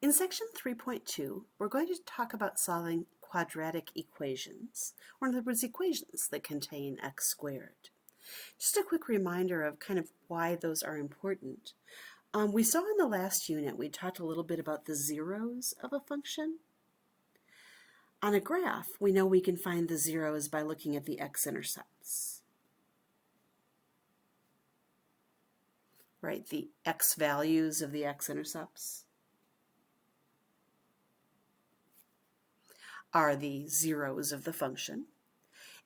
In section 3.2, we're going to talk about solving quadratic equations, or in other words, equations that contain x squared. Just a quick reminder of kind of why those are important. We saw in the last unit, we talked a little bit about the zeros of a function. On a graph, we know we can find the zeros by looking at the x-intercepts. Right, the x values of the x-intercepts are the zeros of the function.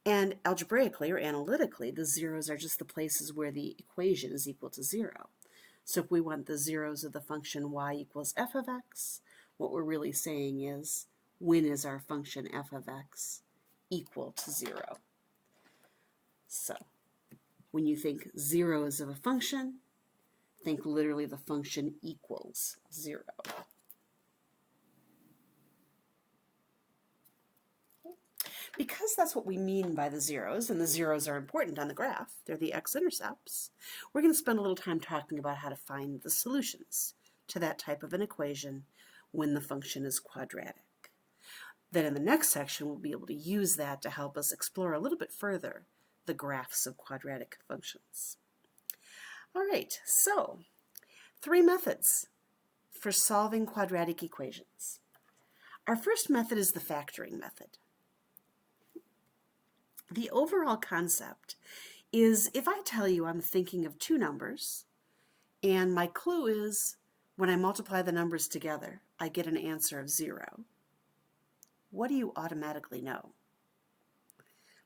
And algebraically or analytically, the zeros are just the places where the equation is equal to 0. So if we want the zeros of the function y equals f of x, what we're really saying is, when is our function f of x equal to 0? So when you think zeros of a function, think literally the function equals 0. Because that's what we mean by the zeros, and the zeros are important on the graph, they're the x-intercepts, we're going to spend a little time talking about how to find the solutions to that type of an equation when the function is quadratic. Then in the next section, we'll be able to use that to help us explore a little bit further the graphs of quadratic functions. All right, so 3 methods for solving quadratic equations. Our first method is the factoring method. The overall concept is if I tell you I'm thinking of 2 numbers, and my clue is when I multiply the numbers together, I get an answer of 0. What do you automatically know?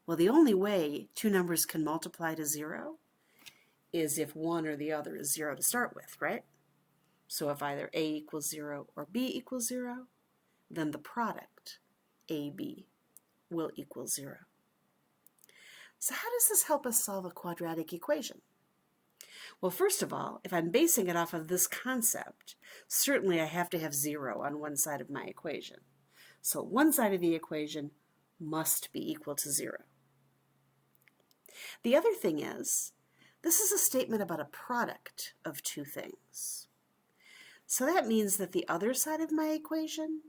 Well, the only way 2 numbers can multiply to 0 is if one or the other is 0 to start with, right? So if either a equals 0 or b equals 0, then the product, ab, will equal 0. So how does this help us solve a quadratic equation? Well, first of all, if I'm basing it off of this concept, certainly I have to have 0 on one side of my equation. So one side of the equation must be equal to 0. The other thing is, this is a statement about a product of 2 things. So that means that the other side of my equation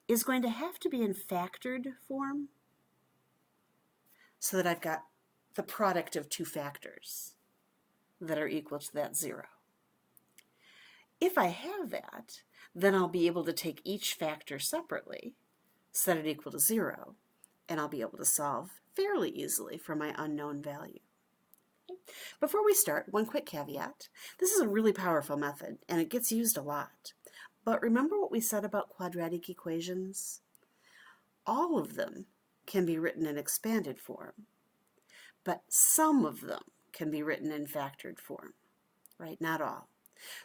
is going to have to be in factored form so that I've got the product of 2 factors that are equal to that 0. If I have that, then I'll be able to take each factor separately, set it equal to 0, and I'll be able to solve fairly easily for my unknown value. Before we start, one quick caveat. This is a really powerful method, and it gets used a lot. But remember what we said about quadratic equations? All of them can be written in expanded form, but some of them can be written in factored form, right? Not all.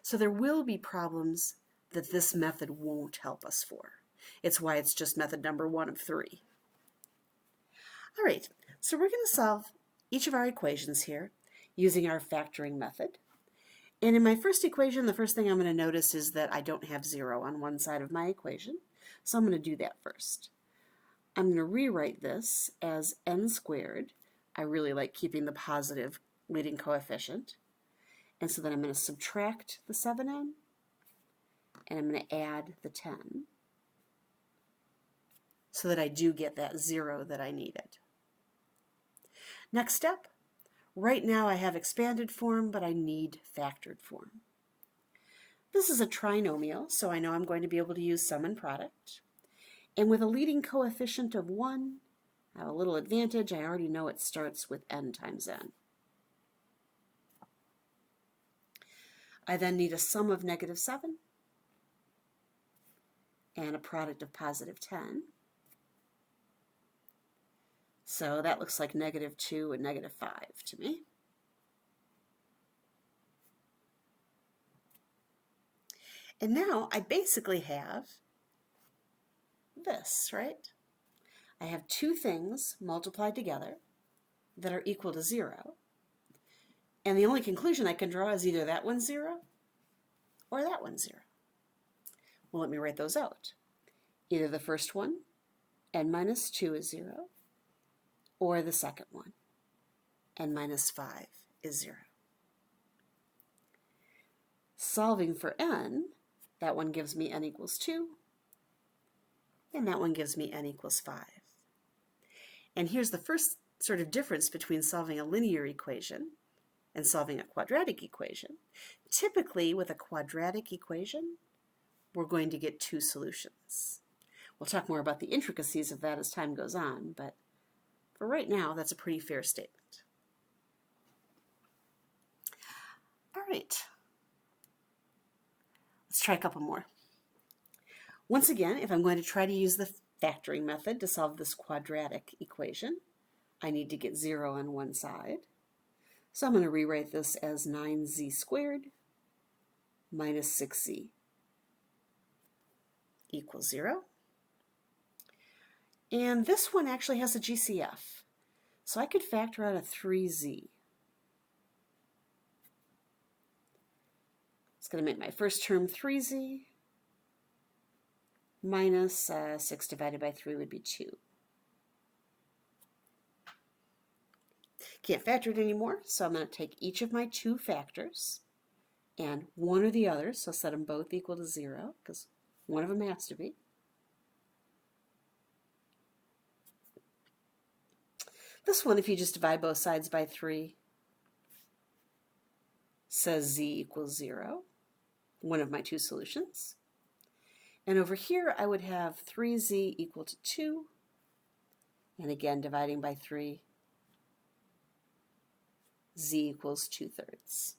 So there will be problems that this method won't help us for. It's why it's just method number 1 of 3. All right, so we're going to solve each of our equations here using our factoring method. And in my first equation, the first thing I'm going to notice is that I don't have 0 on one side of my equation. So I'm going to do that first. I'm going to rewrite this as n squared. I really like keeping the positive leading coefficient. And so then I'm going to subtract the 7n, and I'm going to add the 10, so that I do get that 0 that I needed. Next step, right now I have expanded form, but I need factored form. This is a trinomial, so I know I'm going to be able to use sum and product. And with a leading coefficient of 1, I have a little advantage. I already know it starts with n times n. I then need a sum of -7 and a product of +10. So that looks like -2 and -5 to me. And now I basically have this, right? I have 2 things multiplied together that are equal to 0. And the only conclusion I can draw is either that one's 0 or that one's 0. Well, let me write those out. Either the first one, n minus 2 is 0, or the second one, n minus 5 is 0. Solving for n, That one gives me n equals 2, and that one gives me n equals 5. And here's the first sort of difference between solving a linear equation and solving a quadratic equation. Typically, with a quadratic equation, we're going to get two solutions. We'll talk more about the intricacies of that as time goes on, but for right now, that's a pretty fair statement. All right. Let's try a couple more. Once again, if I'm going to try to use the factoring method to solve this quadratic equation, I need to get 0 on one side. So I'm going to rewrite this as 9z squared minus 6z equals 0. And this one actually has a GCF. So I could factor out a 3z. It's going to make my first term 3z minus 6 divided by 3 would be 2. Can't factor it anymore, so I'm going to take each of my two factors and one or the other, so set them both equal to 0, because one of them has to be. This one, if you just divide both sides by 3, says z equals 0, one of my two solutions. And over here, I would have 3z equal to 2, and again, dividing by 3, z equals 2/3.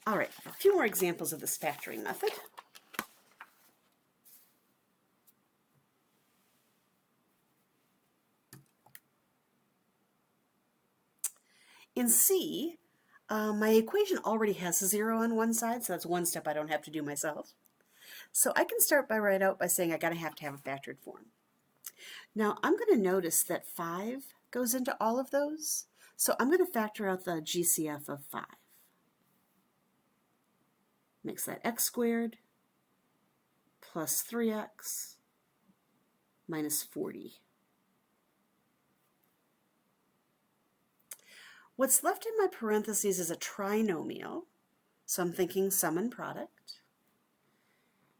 All right, a few more examples of this factoring method. In C, my equation already has a 0 on one side, so that's one step I don't have to do myself. So I can start by right out by saying I gotta have to have a factored form. Now I'm going to notice that 5 goes into all of those, so I'm going to factor out the GCF of 5. Makes that x squared plus 3x minus 40. What's left in my parentheses is a trinomial, so I'm thinking sum and product.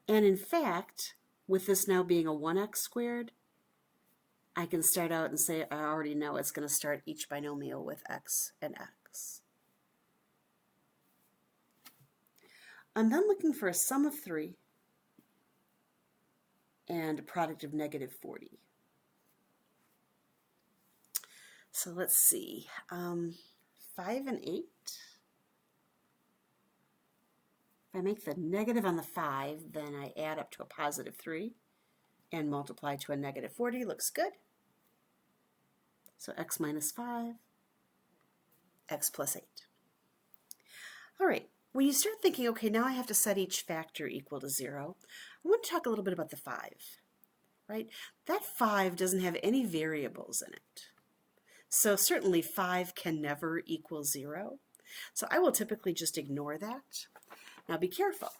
And in fact, with this now being a 1x squared, I can start out and say I already know it's going to start each binomial with x and x. I'm then looking for a sum of 3 and a product of negative 40. So let's see, 5 and 8. If I make the negative on the 5, then I add up to a positive 3 and multiply to a negative 40. Looks good. So x minus 5, x plus 8. All right, when you start thinking, okay, now I have to set each factor equal to 0, I want to talk a little bit about the 5, right? That 5 doesn't have any variables in it. So certainly 5 can never equal 0. So I will typically just ignore that. Now be careful.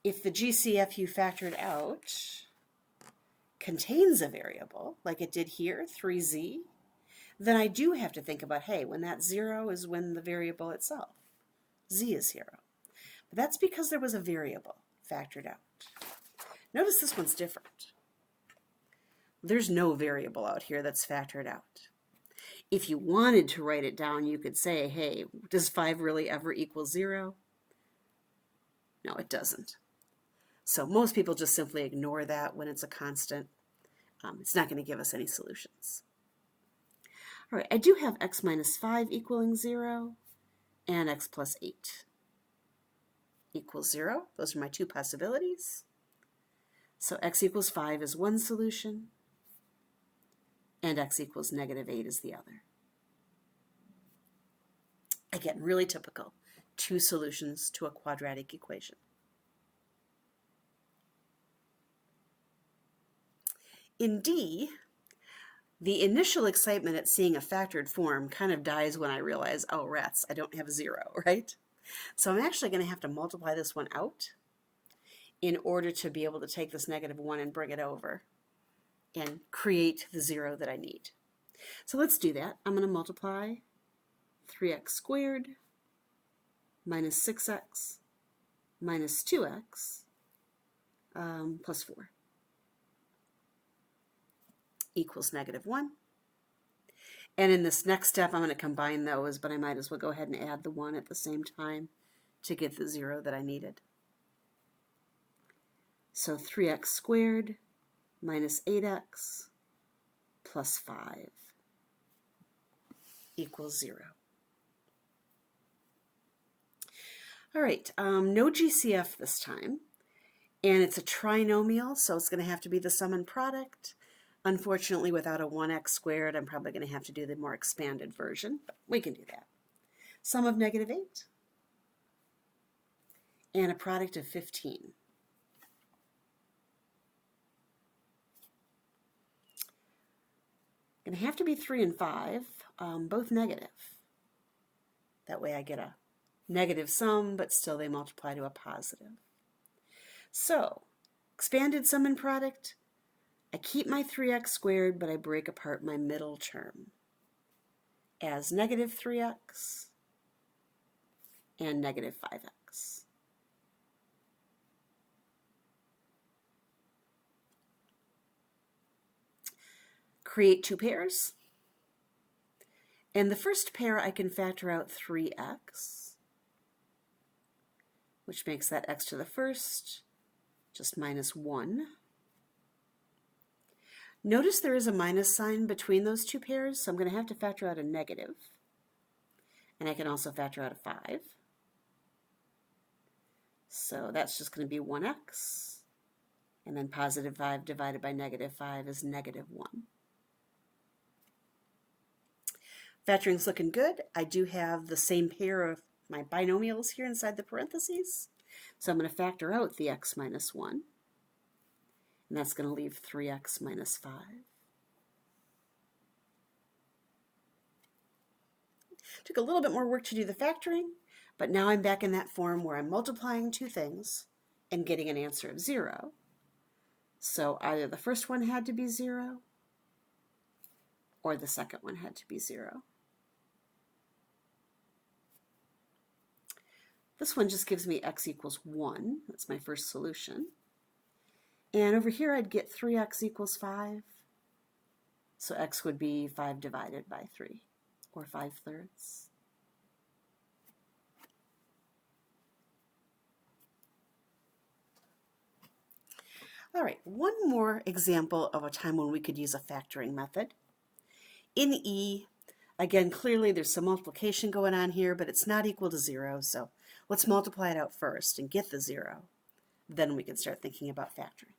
If the GCF you factored out contains a variable, like it did here, 3z, then I do have to think about, hey, when that's 0 is when the variable itself, z is 0. But that's because there was a variable factored out. Notice this one's different. There's no variable out here that's factored out. If you wanted to write it down, you could say, hey, does 5 really ever equal 0? No, it doesn't. So most people just simply ignore that when it's a constant. It's not going to give us any solutions. All right, I do have x minus 5 equaling 0 and x plus 8 equals 0. Those are my two possibilities. So x equals 5 is one solution, and x equals negative 8 is the other. Again, really typical. Two solutions to a quadratic equation. In D, the initial excitement at seeing a factored form kind of dies when I realize, oh, rats, I don't have a 0, right? So I'm actually going to have to multiply this one out in order to be able to take this negative 1 and bring it over and create the 0 that I need. So let's do that. I'm going to multiply 3x squared minus 6x minus 2x plus 4 equals -1. And in this next step, I'm going to combine those, but I might as well go ahead and add the 1 at the same time to get the 0 that I needed. So 3x squared minus 8x plus 5 equals 0. All right, no GCF this time, and it's a trinomial, so it's going to have to be the sum and product. Unfortunately, without a 1x squared, I'm probably going to have to do the more expanded version, but we can do that. Sum of -8 and a product of 15. Going to have to be 3 and 5, both negative. That way I get a negative sum, but still they multiply to a positive. So, expanded sum and product, I keep my 3x squared, but I break apart my middle term as -3x and -5x. Create two pairs. And the first pair I can factor out 3x, which makes that x to the first just -1. Notice there is a minus sign between those two pairs, so I'm going to have to factor out a negative. And I can also factor out a 5. So that's just going to be 1x. And then +5 divided by -5 is -1. Factoring's looking good. I do have the same pair of my binomials here inside the parentheses. So I'm going to factor out the x minus 1. And that's going to leave 3x minus 5. Took a little bit more work to do the factoring, but now I'm back in that form where I'm multiplying two things and getting an answer of 0. So either the first one had to be 0 or the second one had to be 0. This one just gives me x equals 1. That's my first solution. And over here I'd get 3x equals 5. So x would be 5 divided by 3, or 5/3. All right, one more example of a time when we could use a factoring method. In E, again, clearly there's some multiplication going on here, but it's not equal to 0, so let's multiply it out first and get the 0. Then we can start thinking about factoring.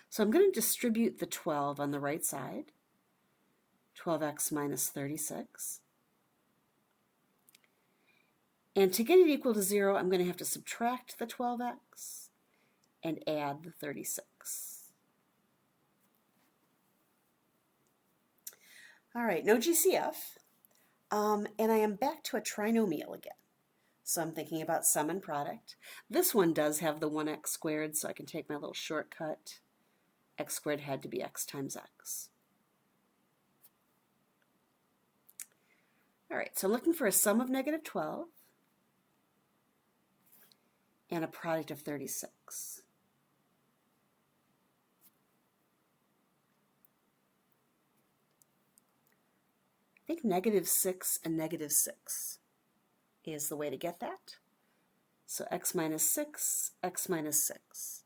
So I'm going to distribute the 12 on the right side, 12x minus 36. And to get it equal to 0, I'm going to have to subtract the 12x and add the 36. All right, no GCF. And I am back to a trinomial again. So I'm thinking about sum and product. This one does have the 1x squared, so I can take my little shortcut. X squared had to be x times x. All right, so I'm looking for a sum of -12 and a product of 36. I think -6 and -6 is the way to get that. So x minus 6, x minus 6.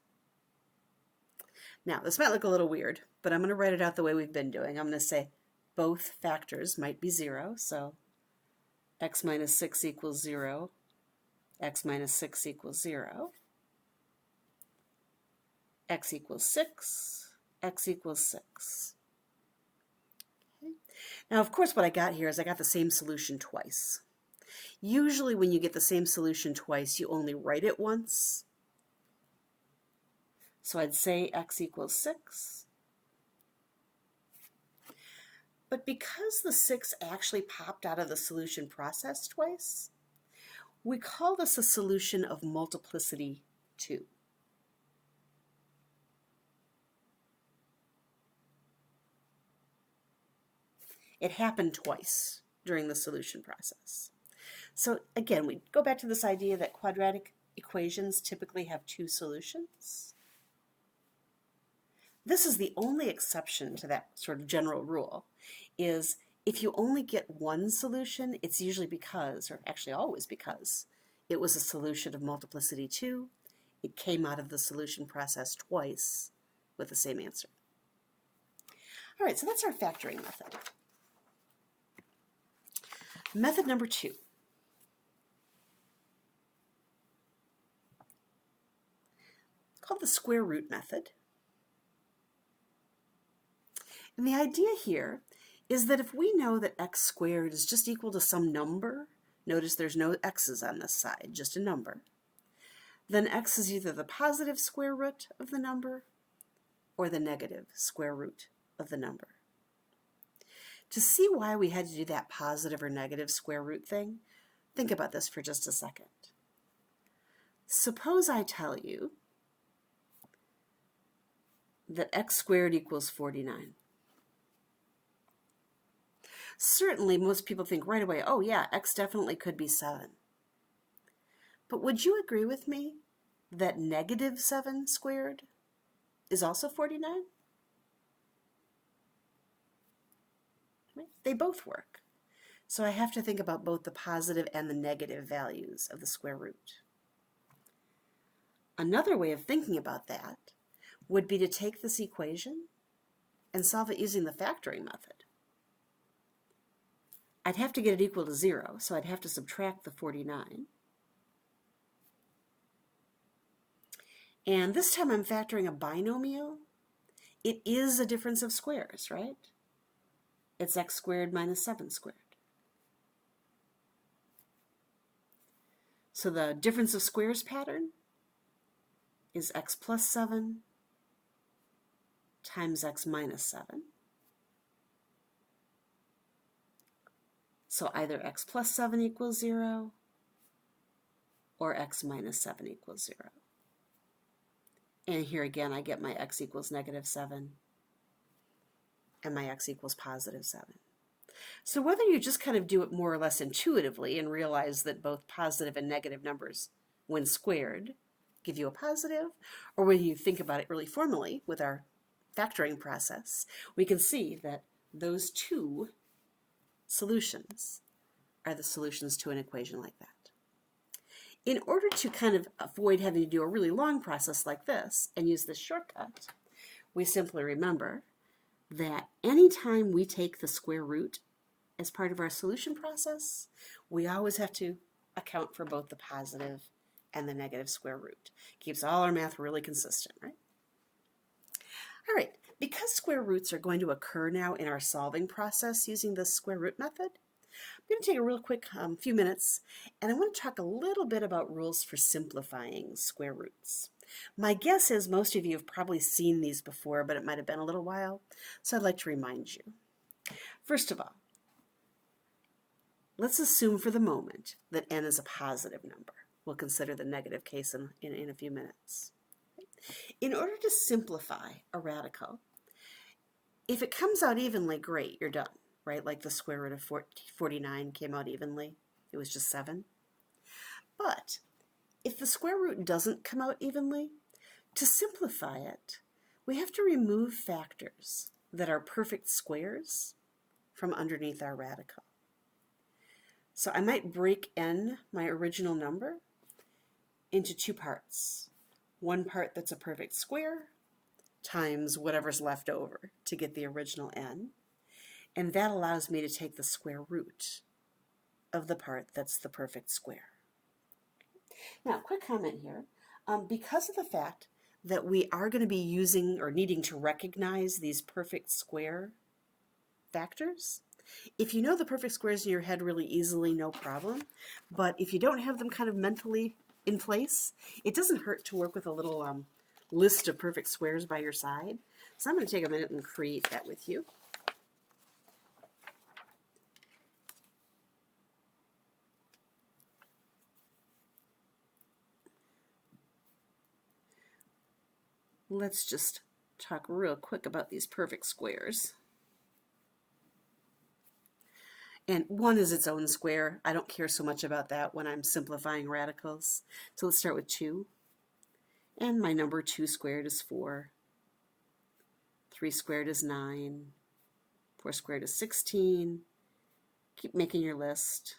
Now, this might look a little weird, but I'm going to write it out the way we've been doing. I'm going to say both factors might be 0, so x minus 6 equals 0, x minus 6 equals 0, x equals 6, x equals 6. Okay. Now, of course, what I got here is I got the same solution twice. Usually when you get the same solution twice, you only write it once. So I'd say x equals 6. But because the 6 actually popped out of the solution process twice, we call this a solution of multiplicity 2. It happened twice during the solution process. So again, we go back to this idea that quadratic equations typically have two solutions. This is the only exception to that sort of general rule, is if you only get one solution, it's usually because, or actually always because, it was a solution of multiplicity 2. It came out of the solution process twice with the same answer. All right, so that's our factoring method. Method number 2. Called the square root method. And the idea here is that if we know that x squared is just equal to some number, notice there's no x's on this side, just a number, then x is either the positive square root of the number or the negative square root of the number. To see why we had to do that positive or negative square root thing, think about this for just a second. Suppose I tell you that x squared equals 49. Certainly, most people think right away, oh yeah, x definitely could be 7. But would you agree with me that negative 7 squared is also 49? Right? They both work. So I have to think about both the positive and the negative values of the square root. Another way of thinking about that would be to take this equation and solve it using the factoring method. I'd have to get it equal to 0, so I'd have to subtract the 49. And this time I'm factoring a binomial. It is a difference of squares, right? It's x squared minus 7 squared. So the difference of squares pattern is x plus 7 times x minus 7. So either x plus 7 equals 0 or x minus 7 equals 0. And here again, I get my x equals negative 7 and my x equals positive 7. So whether you just kind of do it more or less intuitively and realize that both positive and negative numbers, when squared, give you a positive, or when you think about it really formally with our factoring process, we can see that those two solutions are the solutions to an equation like that. In order to kind of avoid having to do a really long process like this and use this shortcut, we simply remember that anytime we take the square root as part of our solution process, we always have to account for both the positive and the negative square root. Keeps all our math really consistent, right? All right, because square roots are going to occur now in our solving process using the square root method, I'm going to take a real quick few minutes, and I want to talk a little bit about rules for simplifying square roots. My guess is most of you have probably seen these before, but it might have been a little while, so I'd like to remind you. First of all, let's assume for the moment that n is a positive number. We'll consider the negative case in a few minutes. In order to simplify a radical, if it comes out evenly, great, you're done, right? Like the square root of 49 came out evenly. It was just 7. But if the square root doesn't come out evenly, to simplify it, we have to remove factors that are perfect squares from underneath our radical. So I might break n, my original number, into two parts. One part that's a perfect square times whatever's left over to get the original n. And that allows me to take the square root of the part that's the perfect square. Now, quick comment here. Because of the fact that we are going to be using or needing to recognize these perfect square factors, if you know the perfect squares in your head really easily, no problem. But if you don't have them kind of mentally in place, it doesn't hurt to work with a little list of perfect squares by your side. So I'm going to take a minute and create that with you. Let's just talk real quick about these perfect squares. And 1 is its own square. I don't care so much about that when I'm simplifying radicals. So let's start with 2. And my number 2 squared is 4. 3 squared is 9. 4 squared is 16. Keep making your list.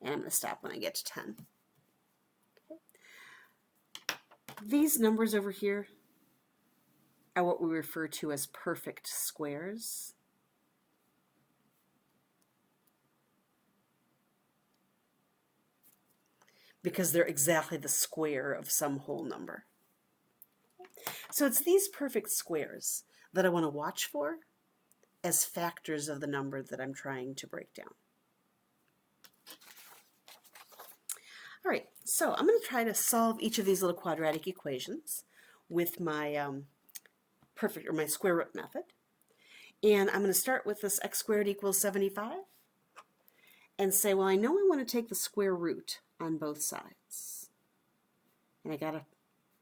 And I'm going to stop when I get to 10. Okay. These numbers over here are what we refer to as perfect squares. Because they're exactly the square of some whole number. So it's these perfect squares that I want to watch for as factors of the number that I'm trying to break down. All right, so I'm going to try to solve each of these little quadratic equations with my my square root method. And I'm going to start with this x squared equals 75 and say, well, I know I want to take the square root on both sides. And I got to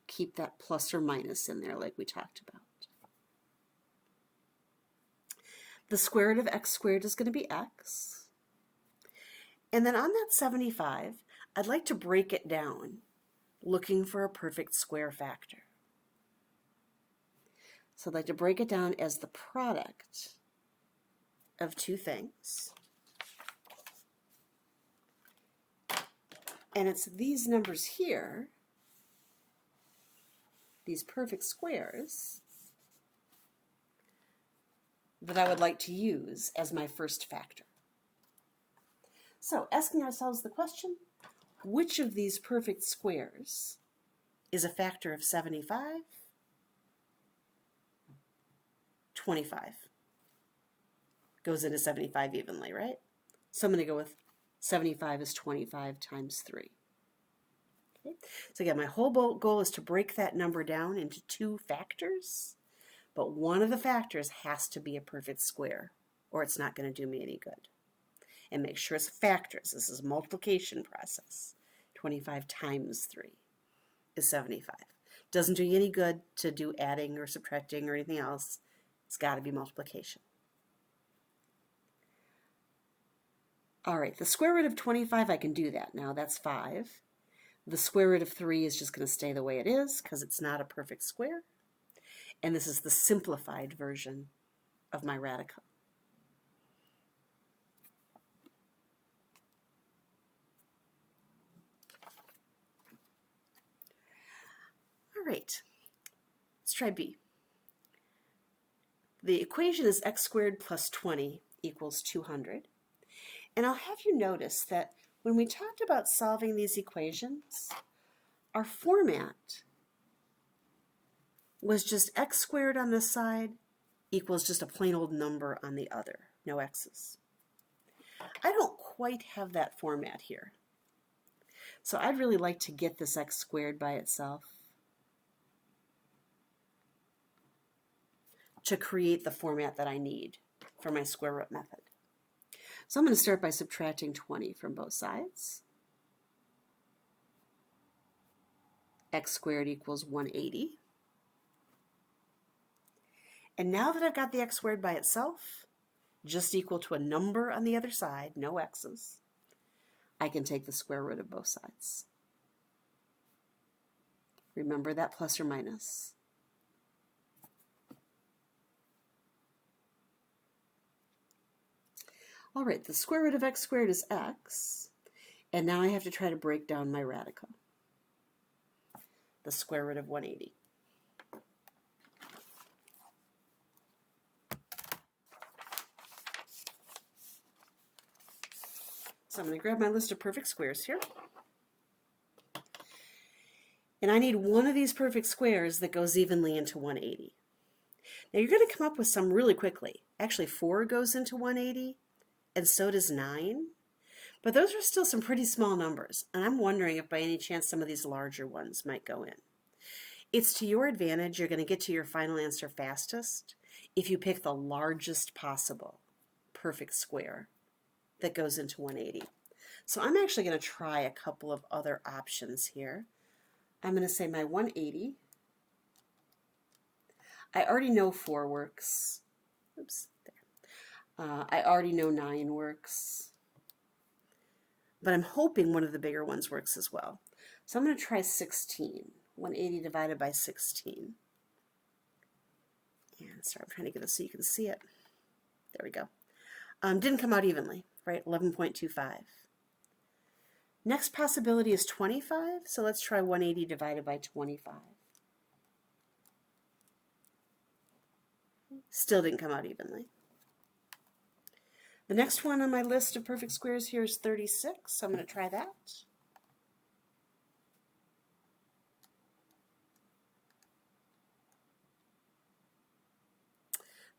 keep that plus or minus in there like we talked about. The square root of x squared is going to be x. And then on that 75, I'd like to break it down, looking for a perfect square factor. So I'd like to break it down as the product of two things. And it's these numbers here, these perfect squares, that I would like to use as my first factor. So asking ourselves the question, which of these perfect squares is a factor of 75? 25 goes into 75 evenly, right? So I'm going to go with 75 is 25 times 3. Okay. So again, my whole goal is to break that number down into two factors, but one of the factors has to be a perfect square, or it's not going to do me any good. And make sure it's factors. This is a multiplication process. 25 times 3 is 75. Doesn't do you any good to do adding or subtracting or anything else. It's got to be multiplication. All right, the square root of 25, I can do that now. That's 5. The square root of 3 is just going to stay the way it is because it's not a perfect square. And this is the simplified version of my radical. All right, let's try B. The equation is x squared plus 20 equals 200. And I'll have you notice that when we talked about solving these equations, our format was just x squared on this side equals just a plain old number on the other, no x's. I don't quite have that format here. So I'd really like to get this x squared by itself to create the format that I need for my square root method. So I'm going to start by subtracting 20 from both sides. X squared equals 180. And now that I've got the x squared by itself, just equal to a number on the other side, no x's, I can take the square root of both sides. Remember that plus or minus. All right, the square root of x squared is x, and now I have to try to break down my radical, the square root of 180. So I'm going to grab my list of perfect squares here. And I need one of these perfect squares that goes evenly into 180. Now you're going to come up with some really quickly. Actually, 4 goes into 180, and so does 9. But those are still some pretty small numbers, and I'm wondering if by any chance some of these larger ones might go in. It's to your advantage. You're going to get to your final answer fastest if you pick the largest possible perfect square that goes into 180. So I'm actually going to try a couple of other options here. I'm going to say my 180. I already know 4 works. Oops, there. I already know 9 works. But I'm hoping one of the bigger ones works as well. So I'm going to try 16. 180 divided by 16. And sorry, I'm trying to get this so you can see it. There we go. Didn't come out evenly, right? 11.25. Next possibility is 25, so let's try 180 divided by 25. Still didn't come out evenly. The next one on my list of perfect squares here is 36, so I'm going to try that.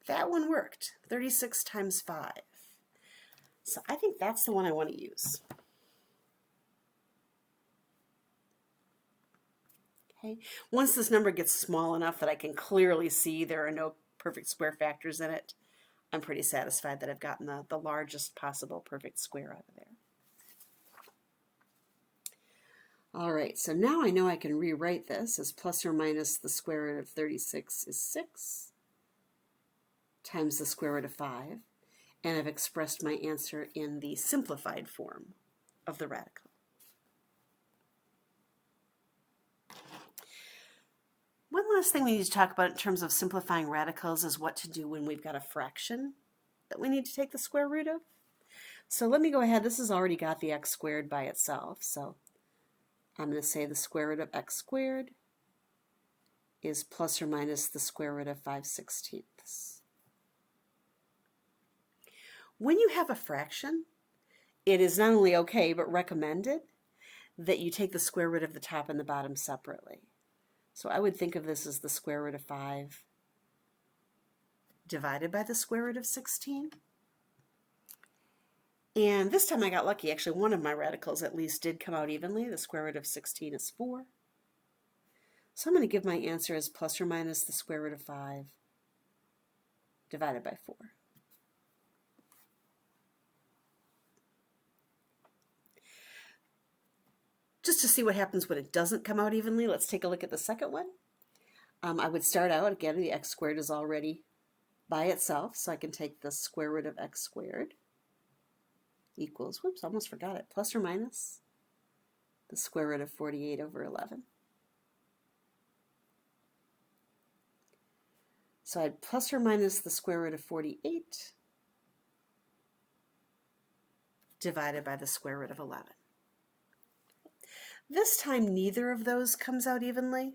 That one worked, 36 times 5. So I think that's the one I want to use. Okay. Once this number gets small enough that I can clearly see there are no perfect square factors in it, I'm pretty satisfied that I've gotten the largest possible perfect square out of there. All right, so now I know I can rewrite this as plus or minus the square root of 36 is 6 times the square root of 5, and I've expressed my answer in the simplified form of the radical. One last thing we need to talk about in terms of simplifying radicals is what to do when we've got a fraction that we need to take the square root of. So let me go ahead. This has already got the x squared by itself, so I'm going to say the square root of x squared is plus or minus the square root of 5/16. When you have a fraction, it is not only okay but recommended that you take the square root of the top and the bottom separately. So I would think of this as the square root of 5 divided by the square root of 16. And this time I got lucky. Actually, one of my radicals at least did come out evenly. The square root of 16 is 4. So I'm going to give my answer as plus or minus the square root of 5 divided by 4. Just to see what happens when it doesn't come out evenly, let's take a look at the second one. I would start out, again, the x squared is already by itself, so I can take the square root of x squared equals, whoops, almost forgot it, plus or minus the square root of 48 over 11. So I'd plus or minus the square root of 48 divided by the square root of 11. This time neither of those comes out evenly.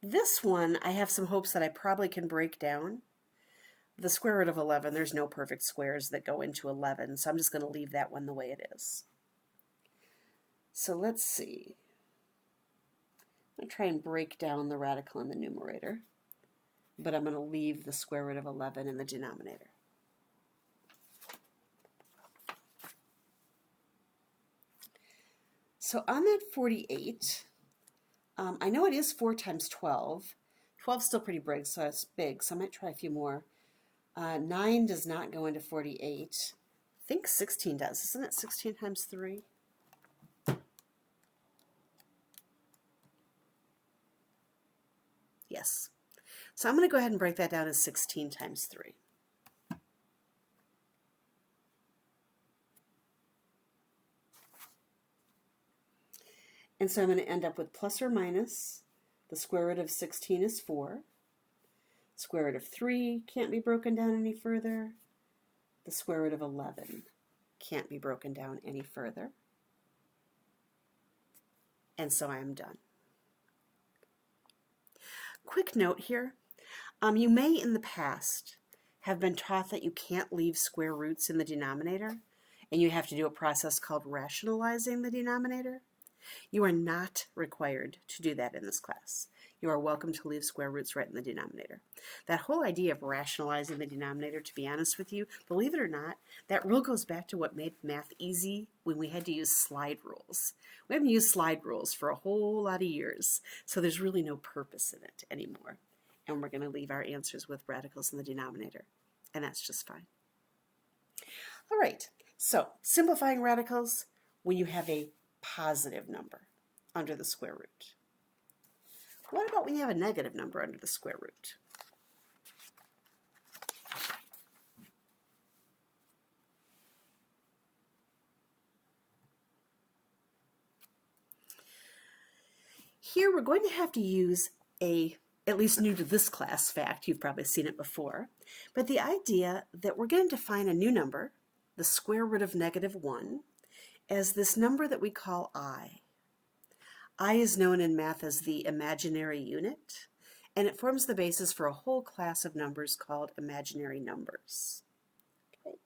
This one I have some hopes that I probably can break down. The square root of 11, there's no perfect squares that go into 11, so I'm just going to leave that one the way it is. So let's see. I'm going to try and break down the radical in the numerator, but I'm going to leave the square root of 11 in the denominator. So on that 48, I know it is 4 times 12. 12 is still pretty big, so I might try a few more. 9 does not go into 48. I think 16 does. Isn't it 16 times 3? Yes. So I'm going to go ahead and break that down as 16 times 3. And so I'm going to end up with plus or minus the square root of 16 is 4. Square root of 3 can't be broken down any further. The square root of 11 can't be broken down any further. And so I am done. Quick note here. You may in the past have been taught that you can't leave square roots in the denominator, and you have to do a process called rationalizing the denominator. You are not required to do that in this class. You are welcome to leave square roots right in the denominator. That whole idea of rationalizing the denominator, to be honest with you, believe it or not, that rule goes back to what made math easy when we had to use slide rules. We haven't used slide rules for a whole lot of years, so there's really no purpose in it anymore. And we're going to leave our answers with radicals in the denominator, and that's just fine. All right. So, simplifying radicals when you have a positive number under the square root. What about when you have a negative number under the square root? Here we're going to have to use a, at least new to this class fact, you've probably seen it before, but the idea that we're going to define a new number, the square root of -1, as this number that we call I. I is known in math as the imaginary unit, and it forms the basis for a whole class of numbers called imaginary numbers. Okay.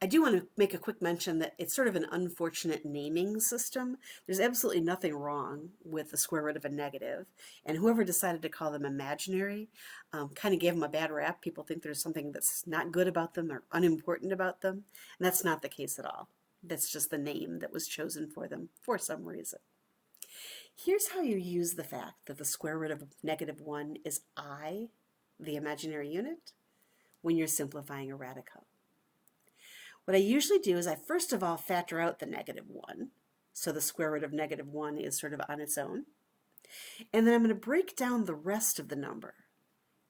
I do want to make a quick mention that it's sort of an unfortunate naming system. There's absolutely nothing wrong with the square root of a negative, and whoever decided to call them imaginary kind of gave them a bad rap. People think there's something that's not good about them or unimportant about them, and that's not the case at all. That's just the name that was chosen for them for some reason. Here's how you use the fact that the square root of -1 is I, the imaginary unit, when you're simplifying a radical. What I usually do is I first of all factor out the -1, so the square root of -1 is sort of on its own. And then I'm going to break down the rest of the number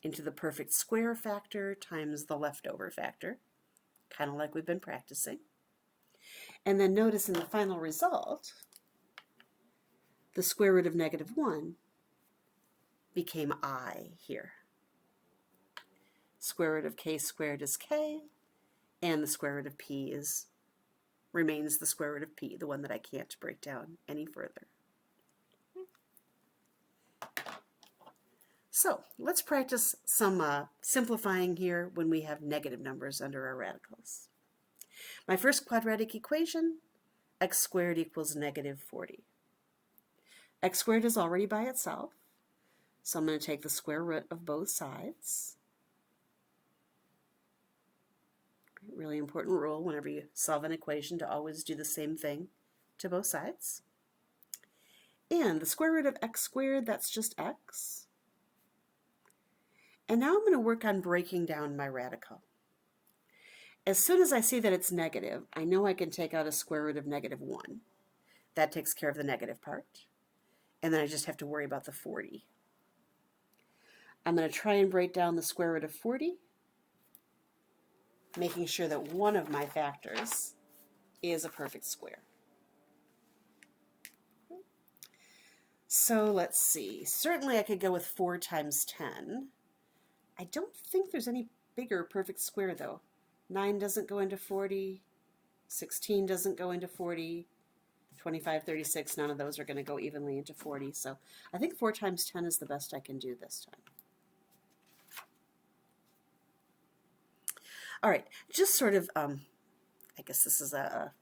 into the perfect square factor times the leftover factor, kind of like we've been practicing. And then notice in the final result, the square root of -1 became I here. Square root of k squared is k, and the square root of p remains the square root of p, the one that I can't break down any further. So let's practice some simplifying here when we have negative numbers under our radicals. My first quadratic equation, x squared equals -40. X squared is already by itself, so I'm going to take the square root of both sides. Really important rule whenever you solve an equation to always do the same thing to both sides. And the square root of x squared, that's just x. And now I'm going to work on breaking down my radical. As soon as I see that it's negative, I know I can take out a square root of -1. That takes care of the negative part. And then I just have to worry about the 40. I'm going to try and break down the square root of 40, making sure that one of my factors is a perfect square. So let's see. Certainly I could go with 4 times 10. I don't think there's any bigger perfect square though. 9 doesn't go into 40. 16 doesn't go into 40. 25, 36, none of those are going to go evenly into 40. So I think 4 times 10 is the best I can do this time. All right, just sort of, I guess this is a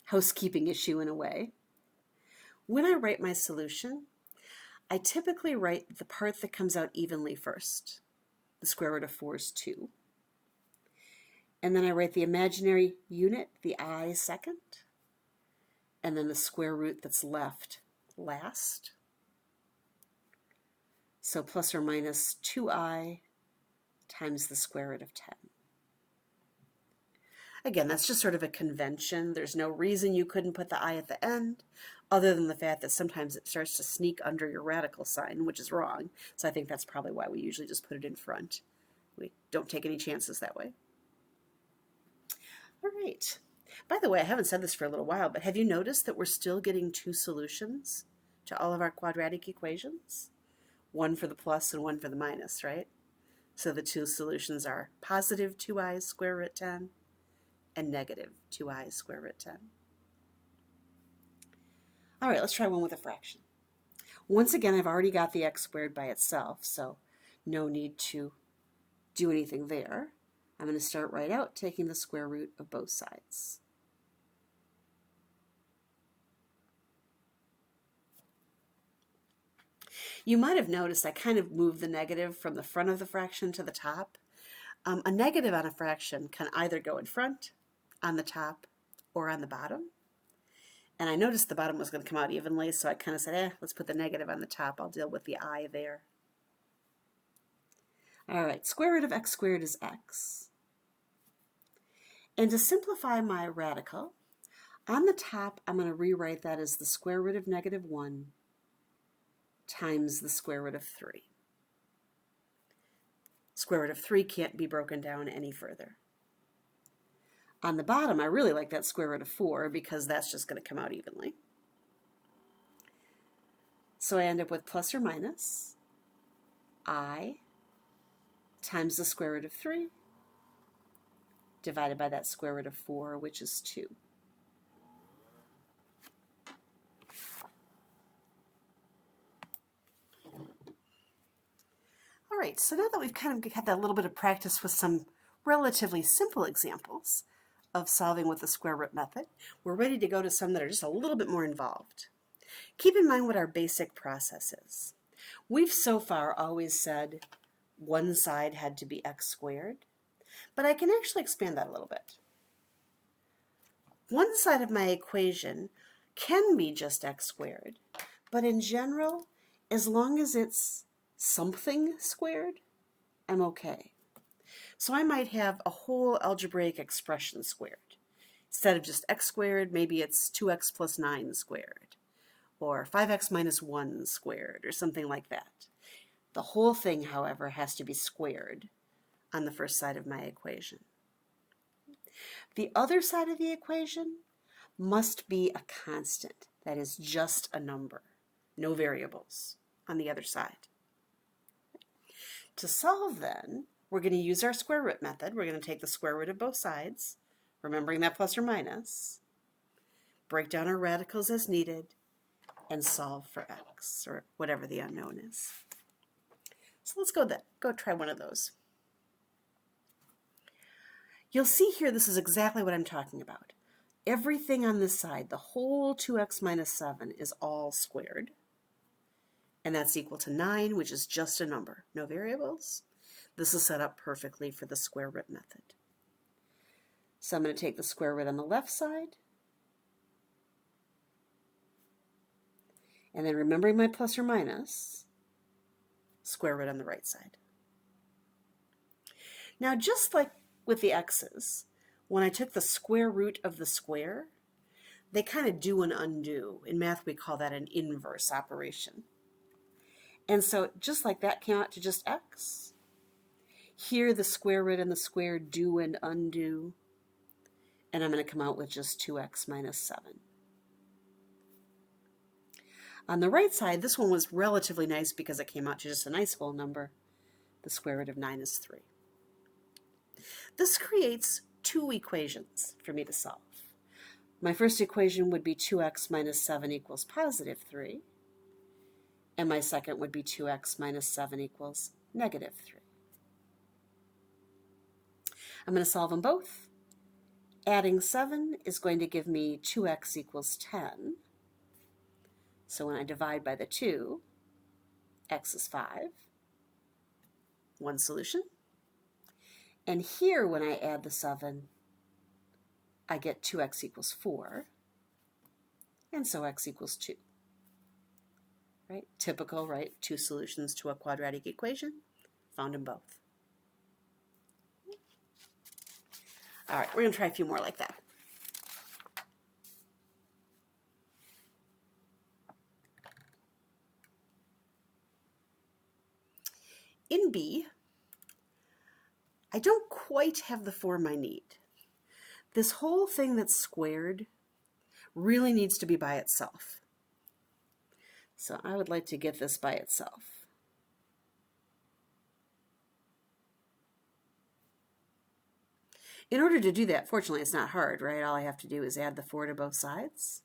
housekeeping issue in a way. When I write my solution, I typically write the part that comes out evenly first. The square root of 4 is 2. And then I write the imaginary unit, the I, second. And then the square root that's left last. So plus or minus 2i times the square root of 10. Again, that's just sort of a convention. There's no reason you couldn't put the I at the end, other than the fact that sometimes it starts to sneak under your radical sign, which is wrong. So I think that's probably why we usually just put it in front. We don't take any chances that way. All right. By the way, I haven't said this for a little while, but have you noticed that we're still getting 2 solutions to all of our quadratic equations? One for the plus and one for the minus, right? So the 2 solutions are positive 2i square root 10 and negative 2i square root 10. All right, let's try one with a fraction. Once again, I've already got the x squared by itself, so no need to do anything there. I'm going to start right out taking the square root of both sides. You might have noticed I kind of moved the negative from the front of the fraction to the top. A negative on a fraction can either go in front, on the top, or on the bottom. And I noticed the bottom was going to come out evenly, so I kind of said, let's put the negative on the top. I'll deal with the I there. All right, square root of x squared is x. And to simplify my radical, on the top, I'm going to rewrite that as the square root of -1 times the square root of 3. Square root of 3 can't be broken down any further. On the bottom, I really like that square root of 4 because that's just going to come out evenly. So I end up with plus or minus I times the square root of 3 divided by that square root of 4, which is 2. All right, so now that we've kind of had that little bit of practice with some relatively simple examples of solving with the square root method, we're ready to go to some that are just a little bit more involved. Keep in mind what our basic process is. We've so far always said one side had to be x squared, but I can actually expand that a little bit. One side of my equation can be just x squared, but in general, as long as it's something squared, I'm okay. So I might have a whole algebraic expression squared. Instead of just x squared, maybe it's 2x plus 9 squared, or 5x minus 1 squared, or something like that. The whole thing, however, has to be squared on the first side of my equation. The other side of the equation must be a constant, that is just a number, no variables on the other side. To solve then, we're going to use our square root method. We're going to take the square root of both sides, remembering that plus or minus, break down our radicals as needed, and solve for x, or whatever the unknown is. So let's go try one of those. You'll see here this is exactly what I'm talking about. Everything on this side, the whole 2x minus 7, is all squared. And that's equal to 9, which is just a number, no variables. This is set up perfectly for the square root method. So I'm going to take the square root on the left side. And then remembering my plus or minus, square root on the right side. Now, just like with the x's, when I took the square root of the square, they kind of do and undo. In math, we call that an inverse operation. And so just like that came out to just x, here the square root and the square do and undo, and I'm going to come out with just 2x minus 7. On the right side, this one was relatively nice because it came out to just a nice whole number. The square root of 9 is 3. This creates two equations for me to solve. My first equation would be 2x minus 7 equals positive 3. And my second would be 2x minus 7 equals negative 3. I'm going to solve them both. Adding 7 is going to give me 2x equals 10. So when I divide by the 2, x is 5. One solution. And here when I add the 7, I get 2x equals 4. And so x equals 2. Right? Typical, right? Two solutions to a quadratic equation. Found in both. All right, we're going to try a few more like that. In B, I don't quite have the form I need. This whole thing that's squared really needs to be by itself. So I would like to get this by itself. In order to do that, fortunately, it's not hard, right? All I have to do is add the 4 to both sides.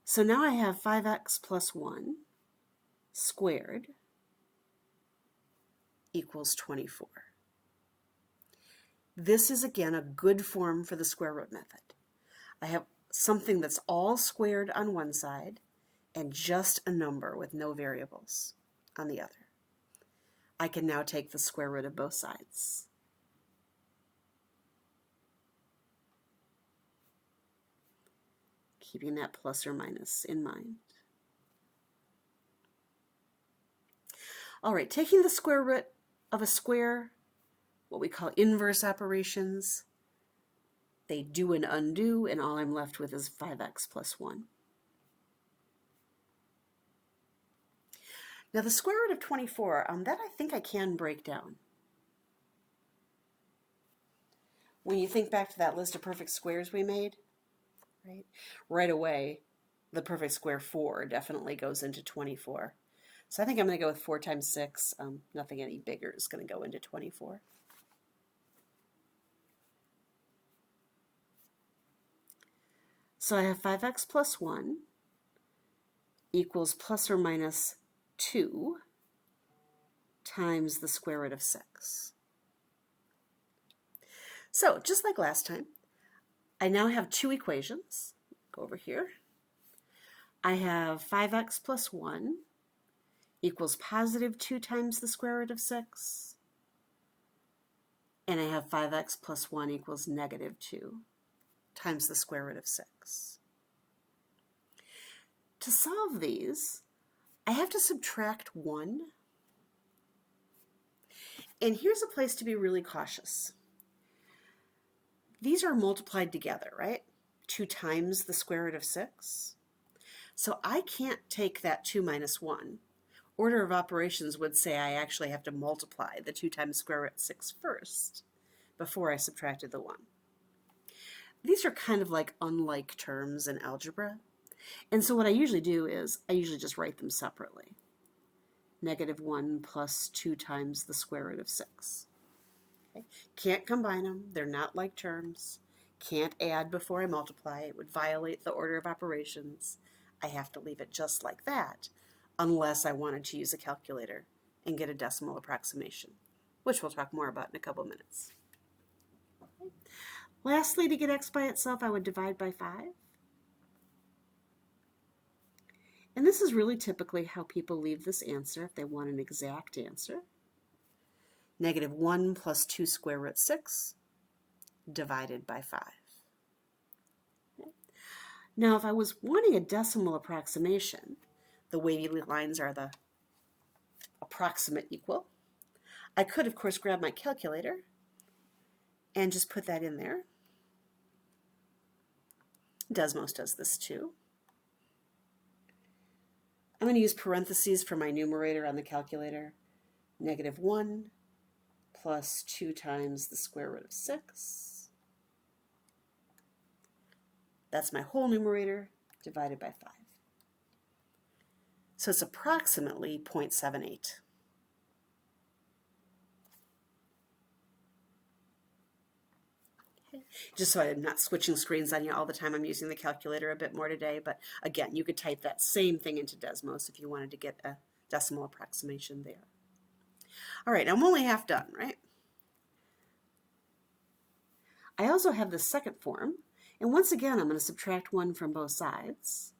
So now I have 5x plus 1 squared equals 24. This is, again, a good form for the square root method. I have something that's all squared on one side and just a number with no variables on the other. I can now take the square root of both sides. Keeping that plus or minus in mind. All right, taking the square root of a square, what we call inverse operations, They do and undo, and all I'm left with is 5x plus 1. Now the square root of 24, that I think I can break down. When you think back to that list of perfect squares we made, right away, the perfect square 4 definitely goes into 24. So I think I'm going to go with 4 times 6. Nothing any bigger is going to go into 24. So I have 5x plus 1 equals plus or minus 2 times the square root of 6. So just like last time, I now have two equations. Go over here. I have 5x plus 1 equals positive 2 times the square root of 6. And I have 5x plus 1 equals negative 2 times the square root of 6. To solve these, I have to subtract 1. And here's a place to be really cautious. These are multiplied together, right? 2 times the square root of 6. So I can't take that 2 minus 1. Order of operations would say I actually have to multiply the 2 times square root of 6 first before I subtracted the 1. These are kind of like unlike terms in algebra. And so what I usually do is I usually just write them separately. Negative 1 plus 2 times the square root of 6. Okay. Can't combine them. They're not like terms. Can't add before I multiply. It would violate the order of operations. I have to leave it just like that unless I wanted to use a calculator and get a decimal approximation, which we'll talk more about in a couple minutes. Okay. Lastly, to get x by itself, I would divide by 5. And this is really typically how people leave this answer if they want an exact answer. Negative 1 plus 2 square root 6 divided by 5. Okay. Now, if I was wanting a decimal approximation, the wavy lines are the approximate equal. I could, of course, grab my calculator and just put that in there. Desmos does this too. I'm going to use parentheses for my numerator on the calculator. Negative 1 plus 2 times the square root of 6. That's my whole numerator divided by 5. So it's approximately 0.78. Okay. Just so I'm not switching screens on you all the time, I'm using the calculator a bit more today. But again, you could type that same thing into Desmos if you wanted to get a decimal approximation there. All right, I'm only half done, right? I also have the second form. And once again, I'm going to subtract 1 from both sides.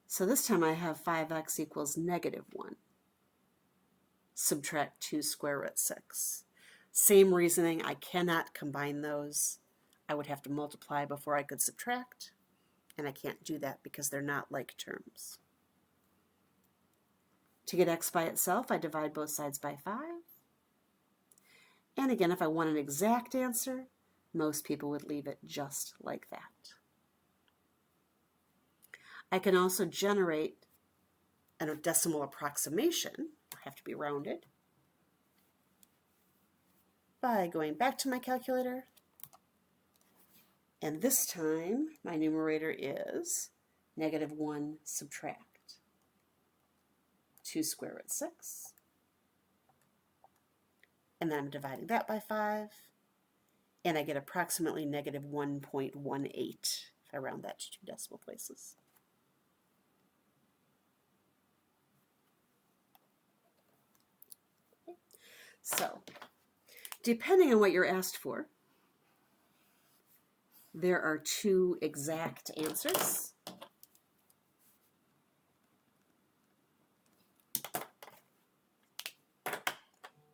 So this time I have 5x equals negative 1. Subtract 2 square root 6. Same reasoning, I cannot combine those. I would have to multiply before I could subtract, and I can't do that because they're not like terms. To get x by itself, I divide both sides by 5. And again, if I want an exact answer, most people would leave it just like that. I can also generate a decimal approximation, have to be rounded, by going back to my calculator. And this time, my numerator is negative 1 subtract 2 square root 6. And then I'm dividing that by 5. And I get approximately negative 1.18 if I round that to 2 decimal places. Okay. So, depending on what you're asked for, there are 2 exact answers.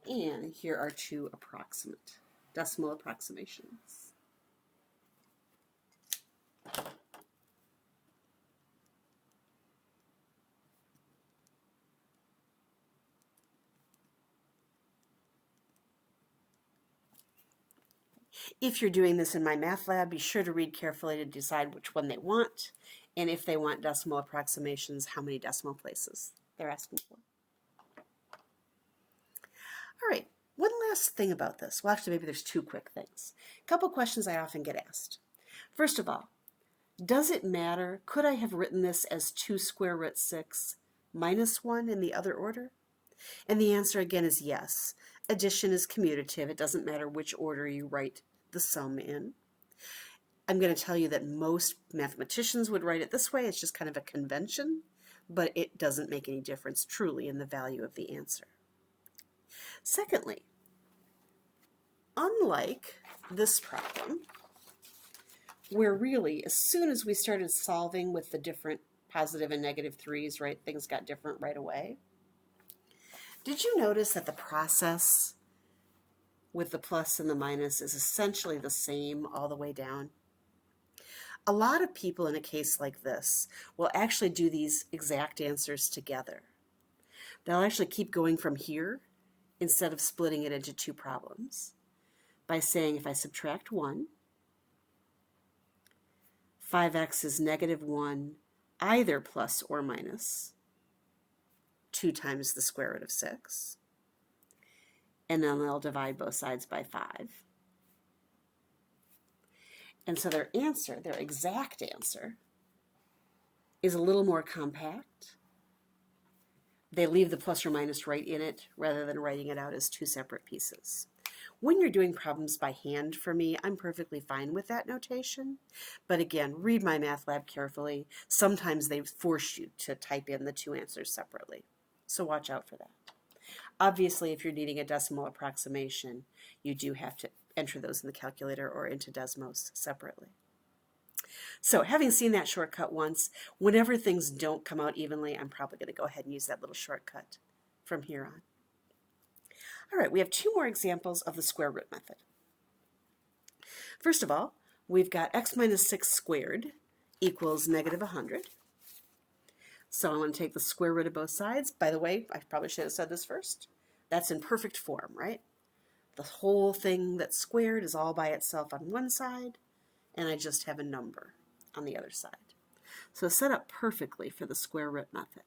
And here are 2 approximate decimal approximations. If you're doing this in my math lab, be sure to read carefully to decide which one they want, and if they want decimal approximations, how many decimal places they're asking for. All right, one last thing about this. Well, actually, maybe there's two quick things. A couple questions I often get asked. First of all, does it matter? Could I have written this as 2 square root 6 minus 1 in the other order? And the answer again is yes. Addition is commutative. It doesn't matter which order you write the sum in. I'm going to tell you that most mathematicians would write it this way. It's just kind of a convention, but it doesn't make any difference truly in the value of the answer. Secondly, unlike this problem, where really as soon as we started solving with the different positive and negative threes, right, things got different right away. Did you notice that the process with the plus and the minus is essentially the same all the way down? A lot of people in a case like this will actually do these exact answers together. They'll actually keep going from here instead of splitting it into two problems by saying if I subtract 1, 5x is negative 1, either plus or minus 2 times the square root of 6. And then they'll divide both sides by 5. And so their answer, their exact answer, is a little more compact. They leave the plus or minus right in it rather than writing it out as two separate pieces. When you're doing problems by hand for me, I'm perfectly fine with that notation. But again, read my math lab carefully. Sometimes they force you to type in the two answers separately. So watch out for that. Obviously, if you're needing a decimal approximation, you do have to enter those in the calculator or into Desmos separately. So having seen that shortcut once, whenever things don't come out evenly, I'm probably going to go ahead and use that little shortcut from here on. All right, we have two more examples of the square root method. First of all, we've got x minus 6 squared equals negative 100. So I want to take the square root of both sides. By the way, I probably should have said this first. That's in perfect form, right? The whole thing that's squared is all by itself on one side, and I just have a number on the other side. So set up perfectly for the square root method.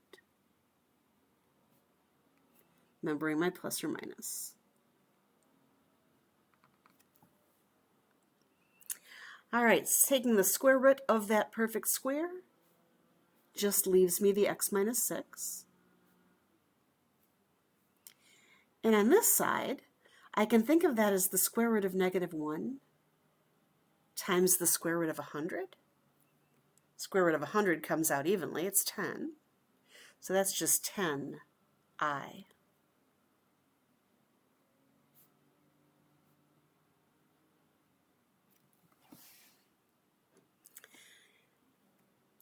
Remembering my plus or minus. All right, taking the square root of that perfect square just leaves me the x minus 6. And on this side, I can think of that as the square root of negative 1 times the square root of 100. Square root of 100 comes out evenly, it's 10. So that's just 10i.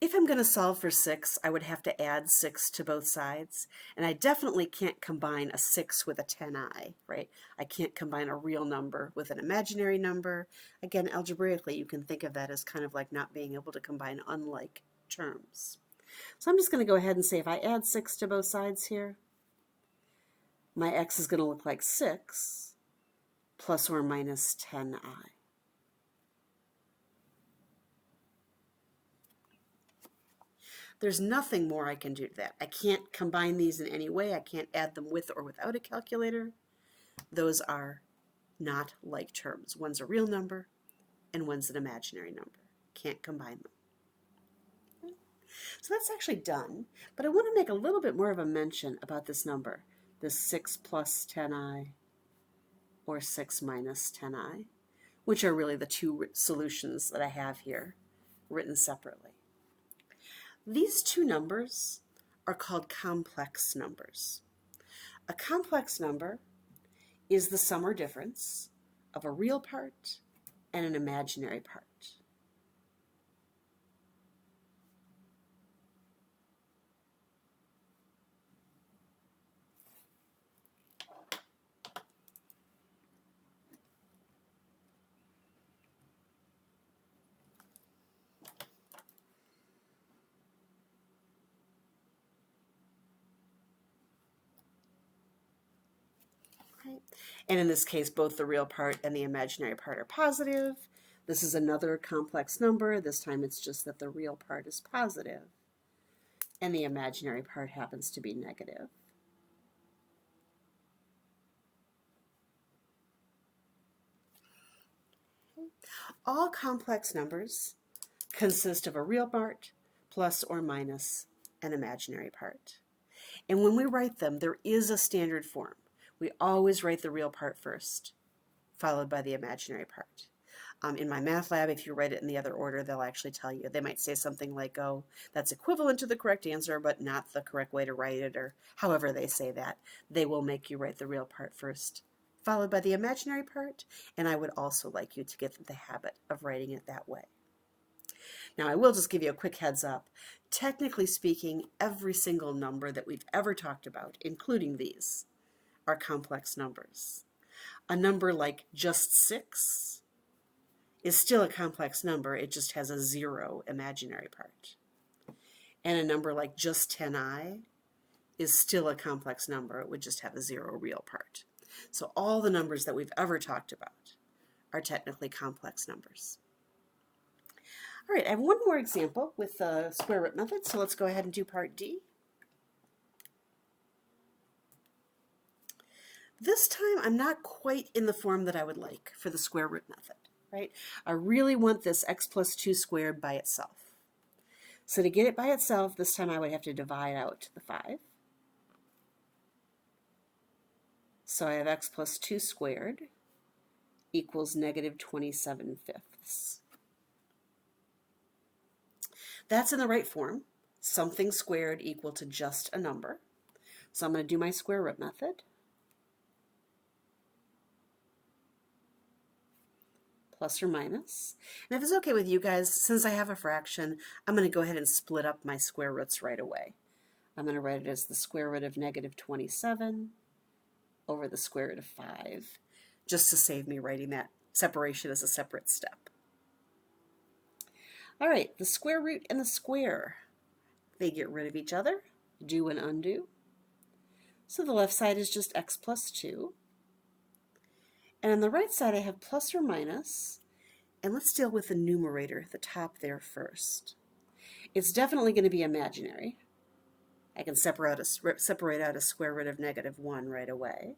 If I'm going to solve for 6, I would have to add 6 to both sides, and I definitely can't combine a 6 with a 10i, right? I can't combine a real number with an imaginary number. Again, algebraically, you can think of that as kind of like not being able to combine unlike terms. So I'm just going to go ahead and say if I add 6 to both sides here, my x is going to look like 6 plus or minus 10i. There's nothing more I can do to that. I can't combine these in any way. I can't add them with or without a calculator. Those are not like terms. One's a real number and one's an imaginary number. Can't combine them. So that's actually done, but I want to make a little bit more of a mention about this number, this 6 plus 10i or 6 minus 10i, which are really the two solutions that I have here written separately. These two numbers are called complex numbers. A complex number is the sum or difference of a real part and an imaginary part. Okay. Right? And in this case, both the real part and the imaginary part are positive. This is another complex number. This time it's just that the real part is positive and the imaginary part happens to be negative. All complex numbers consist of a real part plus or minus an imaginary part. And when we write them, there is a standard form. We always write the real part first, followed by the imaginary part. In my math lab, if you write it in the other order, they'll actually tell you. They might say something like, oh, that's equivalent to the correct answer, but not the correct way to write it, or however they say that. They will make you write the real part first, followed by the imaginary part, and I would also like you to get in the habit of writing it that way. Now, I will just give you a quick heads up. Technically speaking, every single number that we've ever talked about, including these, are complex numbers. A number like just 6 is still a complex number. It just has a 0 imaginary part. And a number like just 10i is still a complex number. It would just have a 0 real part. So all the numbers that we've ever talked about are technically complex numbers. All right, I have one more example with the square root method, so let's go ahead and do part D. This time I'm not quite in the form that I would like for the square root method, right? I really want this x plus 2 squared by itself. So to get it by itself, this time I would have to divide out the 5. So I have x plus 2 squared equals negative 27/5. That's in the right form. Something squared equal to just a number. So I'm going to do my square root method. Plus or minus. And if it's okay with you guys, since I have a fraction, I'm going to go ahead and split up my square roots right away. I'm going to write it as the square root of negative 27 over the square root of 5, just to save me writing that separation as a separate step. All right, the square root and the square, they get rid of each other, do and undo. So the left side is just x plus 2. And on the right side, I have plus or minus. And let's deal with the numerator, the top there first. It's definitely going to be imaginary. I can separate out a square root of negative 1 right away.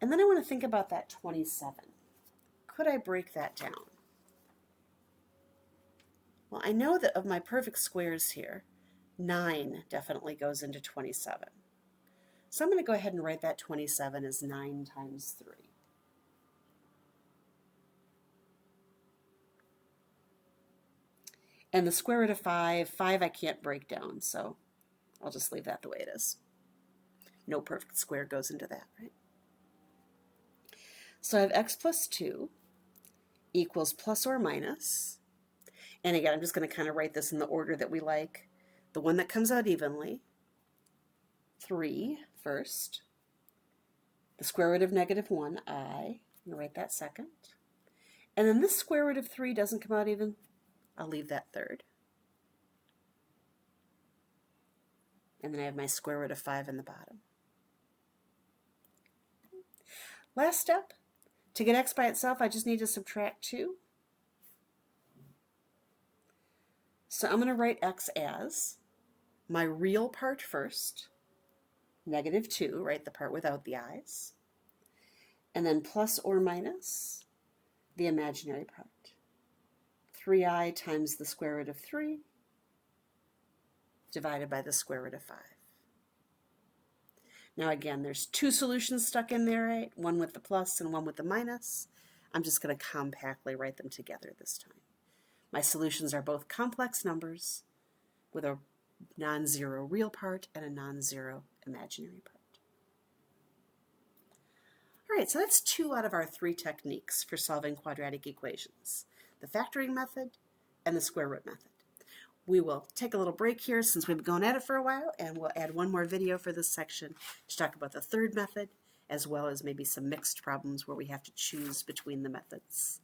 And then I want to think about that 27. Could I break that down? Well, I know that of my perfect squares here, 9 definitely goes into 27. So I'm going to go ahead and write that 27 as 9 times 3. And the square root of 5 I can't break down, so I'll just leave that the way it is. No perfect square goes into that, right? So I have x plus 2 equals plus or minus. And again, I'm just going to kind of write this in the order that we like. The one that comes out evenly, 3 first. The square root of negative 1, I'm going to write that second. And then this square root of 3 doesn't come out even. I'll leave that third. And then I have my square root of 5 in the bottom. Last step, to get x by itself, I just need to subtract 2. So I'm going to write x as my real part first, negative 2, right, the part without the i's, and then plus or minus the imaginary part. 3i times the square root of 3 divided by the square root of 5. Now again, there's 2 solutions stuck in there, right? One with the plus and one with the minus. I'm just going to compactly write them together this time. My solutions are both complex numbers with a non-zero real part and a non-zero imaginary part. All right, so that's 2 out of our 3 techniques for solving quadratic equations: the factoring method and the square root method. We will take a little break here since we've been going at it for a while, and we'll add one more video for this section to talk about the third method, as well as maybe some mixed problems where we have to choose between the methods.